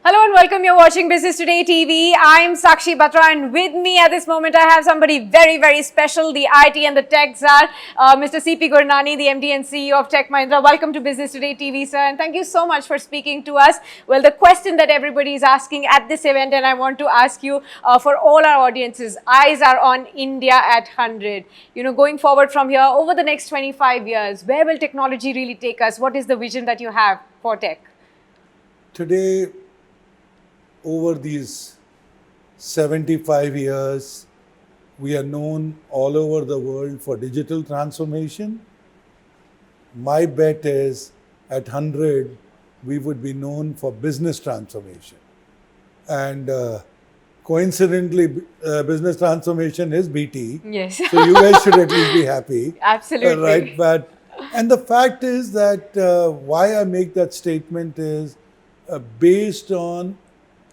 Hello and welcome. You're watching Business Today TV. I'm Sakshi Batra, and with me at this moment I have somebody very, very special, the IT and the tech czar, Mr. CP Gurnani, the MD and CEO of Tech Mahindra. Welcome to Business Today TV, sir, and thank you so much for speaking to us. Well, the question that everybody is asking at this event, and I want to ask you for all our audiences, eyes are on India at 100. You know, going forward from here, over the next 25 years, where will technology really take us? What is the vision that you have for tech? Today, over these 75 years, we are known all over the world for digital transformation. My bet is at 100, we would be known for business transformation. And coincidentally, business transformation is BT. Yes. So you guys should at least be happy. Absolutely. Right? And the fact is that why I make that statement is based on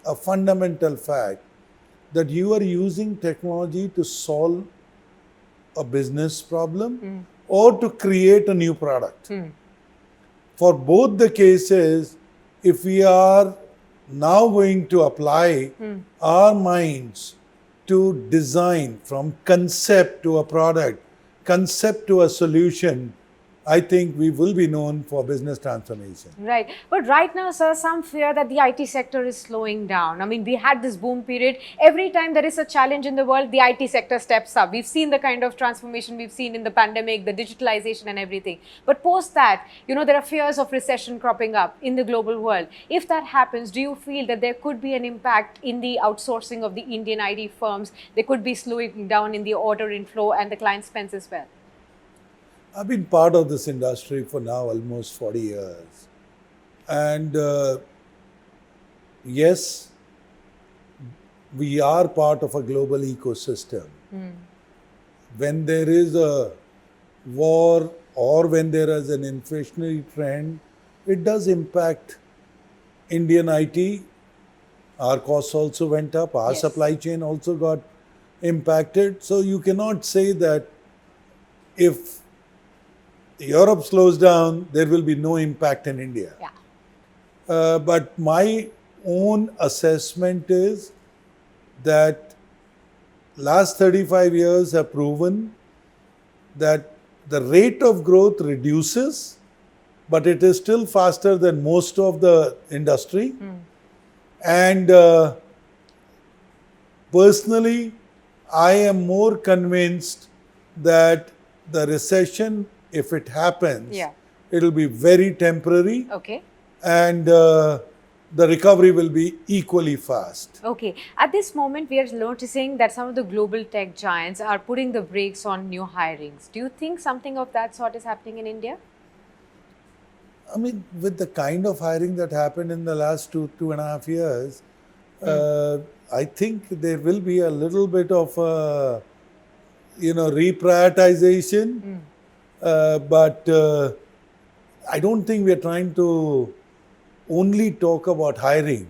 a fundamental fact that you are using technology to solve a business problem or to create a new product. For both the cases, if we are now going to apply our minds to design from concept to a product, concept to a solution, I think we will be known for business transformation. Right. But right now, sir, some fear that the IT sector is slowing down. I mean, we had this boom period. Every time there is a challenge in the world, the IT sector steps up. We've seen the kind of transformation we've seen in the pandemic, the digitalization and everything. But post that, you know, there are fears of recession cropping up in the global world. If that happens, do you feel that there could be an impact in the outsourcing of the Indian IT firms? There could be slowing down in the order inflow and the client spends as well? I've been part of this industry for now almost 40 years. And yes, we are part of a global ecosystem. When there is a war or when there is an inflationary trend, it does impact Indian IT. Our costs also went up. Our supply chain also got impacted. So you cannot say that if Europe slows down, there will be no impact in India. But my own assessment is that last 35 years have proven that the rate of growth reduces, but it is still faster than most of the industry. And personally, I am more convinced that the recession, if it happens, it will be very temporary. And the recovery will be equally fast. At this moment, we are noticing that some of the global tech giants are putting the brakes on new hirings. Do you think something of that sort is happening in India? I mean, with the kind of hiring that happened in the last 2.5 years, I think there will be a little bit of, reprioritization. But I don't think we are trying to only talk about hiring.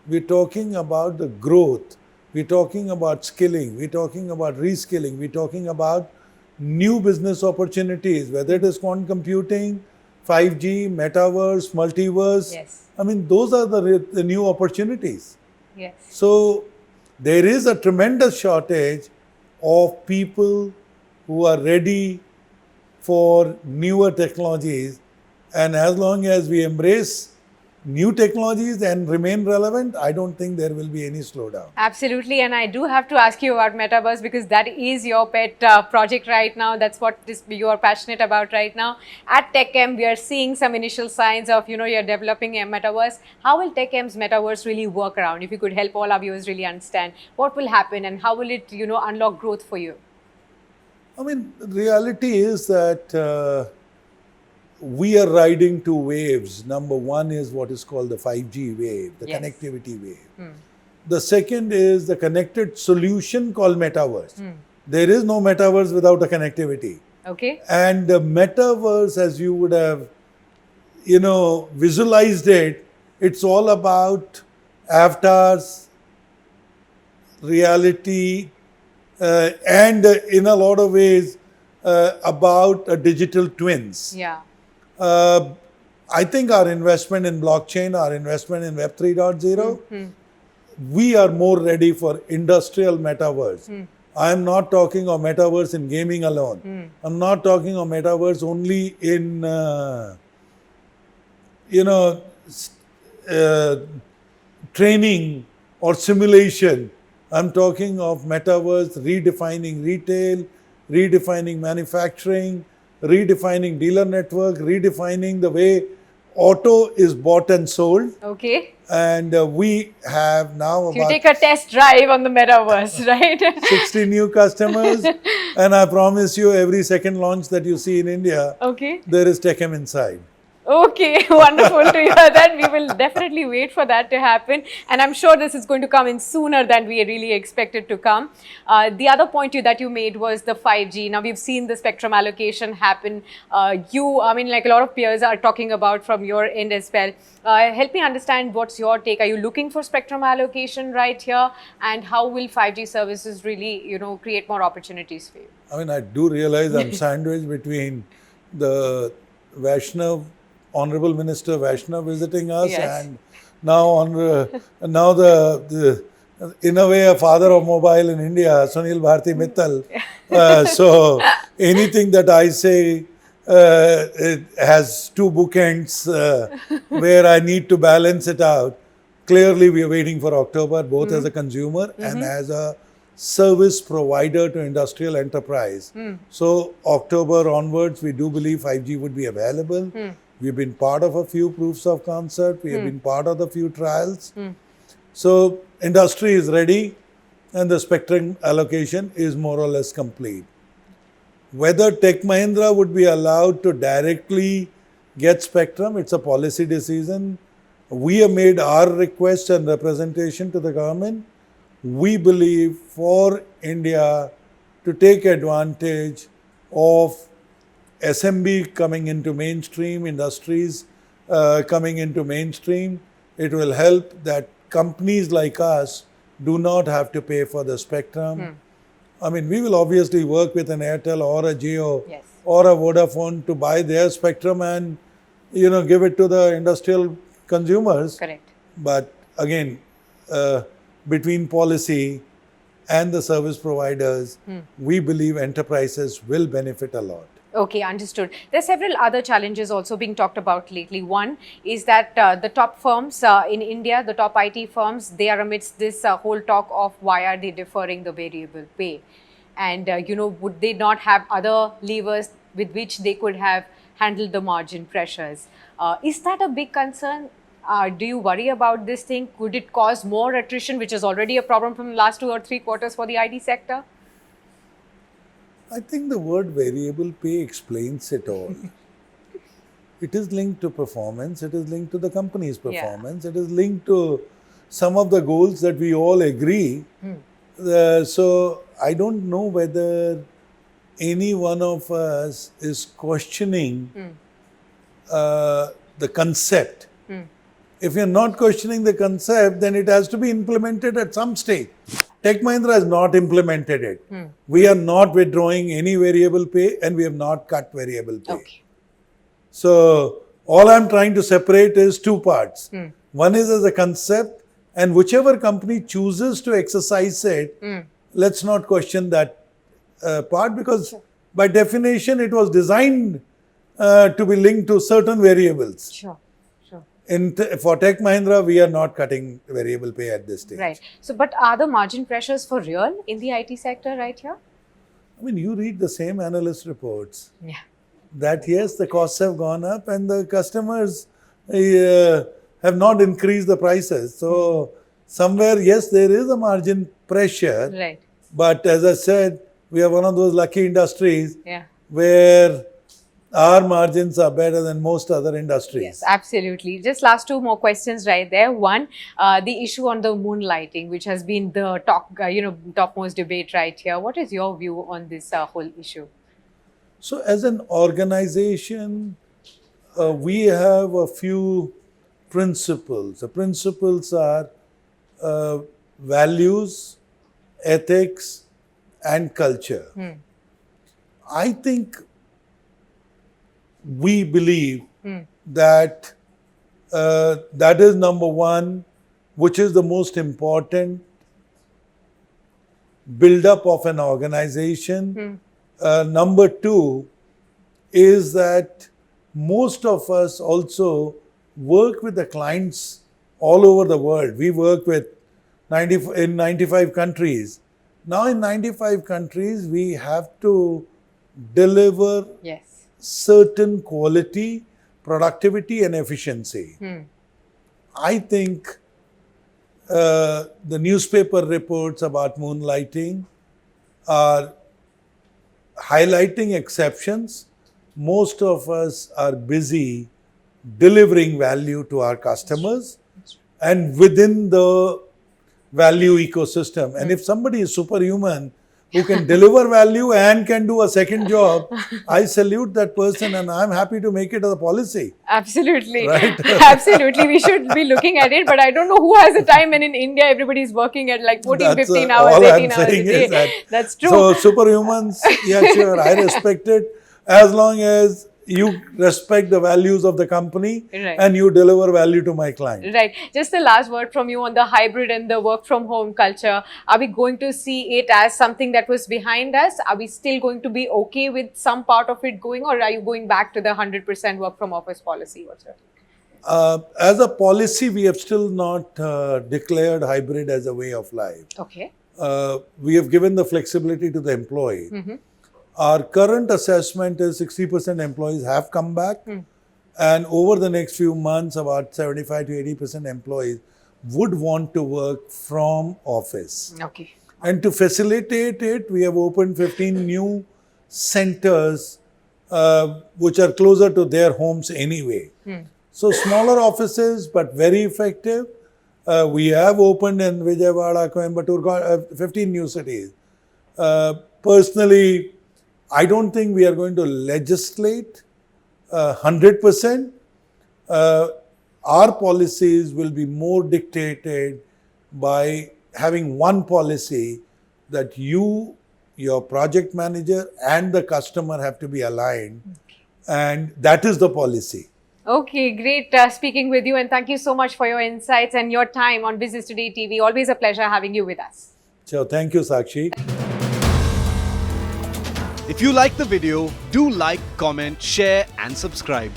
We're talking about the growth. We're talking about skilling. We're talking about reskilling. We're talking about new business opportunities, whether it is quantum computing, 5G, Metaverse, Multiverse. I mean, those are the new opportunities. So there is a tremendous shortage of people who are ready for newer technologies, and as long as we embrace new technologies and remain relevant, I don't think there will be any slowdown. Absolutely, and I do have to ask you about Metaverse because that is your pet project right now. That's what you are passionate about right now. At TechM, we are seeing some initial signs of, you're developing a Metaverse. How will TechM's Metaverse really work around? If you could help all our viewers really understand what will happen and how will it, unlock growth for you? I mean, the reality is that we are riding two waves. Number one is what is called the 5G wave, the connectivity wave. The second is the connected solution called Metaverse. There is no Metaverse without a connectivity. And the Metaverse, as you would have, visualized it, it's all about avatars, reality, and in a lot of ways about digital twins. I think our investment in blockchain, our investment in Web 3.0, we are more ready for industrial metaverse. I am not talking of metaverse in gaming alone. I'm not talking of metaverse only in, uh, training or simulation. I'm talking of metaverse redefining retail, redefining manufacturing, redefining dealer network, redefining the way auto is bought and sold. Okay. And we have now So you about take a test drive on the metaverse, right? 60 new customers. And I promise you, every second launch that you see in India, Okay. there is TechM inside. Okay, wonderful to hear that. We will definitely wait for that to happen. And I'm sure this is going to come in sooner than we really expected to come. The other point that you made was the 5G. Now, we've seen the spectrum allocation happen. Like a lot of peers are talking about from your end as well. Help me understand what's your take. Are you looking for spectrum allocation right here? And how will 5G services really, create more opportunities for you? I mean, I do realize I'm sandwiched between the Vaishnav, Honorable Minister Vaishnav visiting us, Yes. and now now the in a way a father of mobile in India, Sunil Bharti Mittal. So anything that I say it has two bookends where I need to balance it out. Clearly, we are waiting for October, both as a consumer and as a service provider to industrial enterprise. So October onwards, we do believe 5G would be available. We've been part of a few proofs of concept. We have been part of the few trials. So industry is ready and the spectrum allocation is more or less complete. Whether Tech Mahindra would be allowed to directly get spectrum, it's a policy decision. We have made our request and representation to the government. We believe for India to take advantage of SMB coming into mainstream, industries coming into mainstream, it will help that companies like us do not have to pay for the spectrum. I mean, we will obviously work with an Airtel or a Jio Yes. or a Vodafone to buy their spectrum and, give it to the industrial consumers. Correct. But again, between policy and the service providers, we believe enterprises will benefit a lot. Okay, understood. There are several other challenges also being talked about lately. One is that the top firms in India, the top IT firms, they are amidst this whole talk of why are they deferring the variable pay? And, would they not have other levers with which they could have handled the margin pressures? Is that a big concern? Do you worry about this thing? Could it cause more attrition, which is already a problem from the last 2 or 3 quarters for the IT sector? I think the word variable pay explains it all. It is linked to performance, it is linked to the company's performance, it is linked to some of the goals that we all agree. So I don't know whether any one of us is questioning the concept. If you're not questioning the concept, then it has to be implemented at some stage. Tech Mahindra has not implemented it. We are not withdrawing any variable pay and we have not cut variable pay. Okay. So all I'm trying to separate is two parts. One is as a concept, and whichever company chooses to exercise it, let's not question that part, because by definition it was designed to be linked to certain variables. Sure. For Tech Mahindra, we are not cutting variable pay at this stage. Right. So, but are the margin pressures for real in the IT sector right here? I mean, you read the same analyst reports. Yeah. That yes, the costs have gone up and the customers have not increased the prices. So, somewhere, yes, there is a margin pressure. Right. But as I said, we are one of those lucky industries Yeah. where our margins are better than most other industries. Yes, absolutely. Just last 2 more questions right there. One, the issue on the moonlighting, which has been the topmost debate right here. What is your view on this whole issue? So as an organization, we have a few principles. The principles are values, ethics, and culture. I think we believe that that is number one, which is the most important build-up of an organization. Number two is that most of us also work with the clients all over the world. We work with in 95 countries. Now in 95 countries, we have to deliver certain quality, productivity and efficiency. I think the newspaper reports about moonlighting are highlighting exceptions. Most of us are busy delivering value to our customers and within the value ecosystem. And if somebody is superhuman who can deliver value and can do a second job, I salute that person and I'm happy to make it a policy. Absolutely. Right? Absolutely. We should be looking at it, but I don't know who has the time when in India everybody is working at like 14, 15 hours, 18 hours a day. That's true. So superhumans, yeah, sure, I respect it as long as you respect the values of the company and you deliver value to my client. Right. Just the last word from you on the hybrid and the work from home culture. Are we going to see it as something that was behind us? Are we still going to be okay with some part of it going, or are you going back to the 100% work from office policy? What's your take? As a policy, we have still not declared hybrid as a way of life. Okay. We have given the flexibility to the employee. Our current assessment is 60% employees have come back, and over the next few months, about 75 to 80% employees would want to work from office. Okay. And to facilitate it, we have opened 15 new centers which are closer to their homes anyway. So smaller offices, but very effective. We have opened in Vijayawada, Coimbatore, 15 new cities. Personally, I don't think we are going to legislate 100%. Our policies will be more dictated by having one policy that you, your project manager and the customer have to be aligned. And that is the policy. Okay, great speaking with you, and thank you so much for your insights and your time on Business Today TV. Always a pleasure having you with us. So thank you, Sakshi. If you like the video, do like, comment, share and subscribe.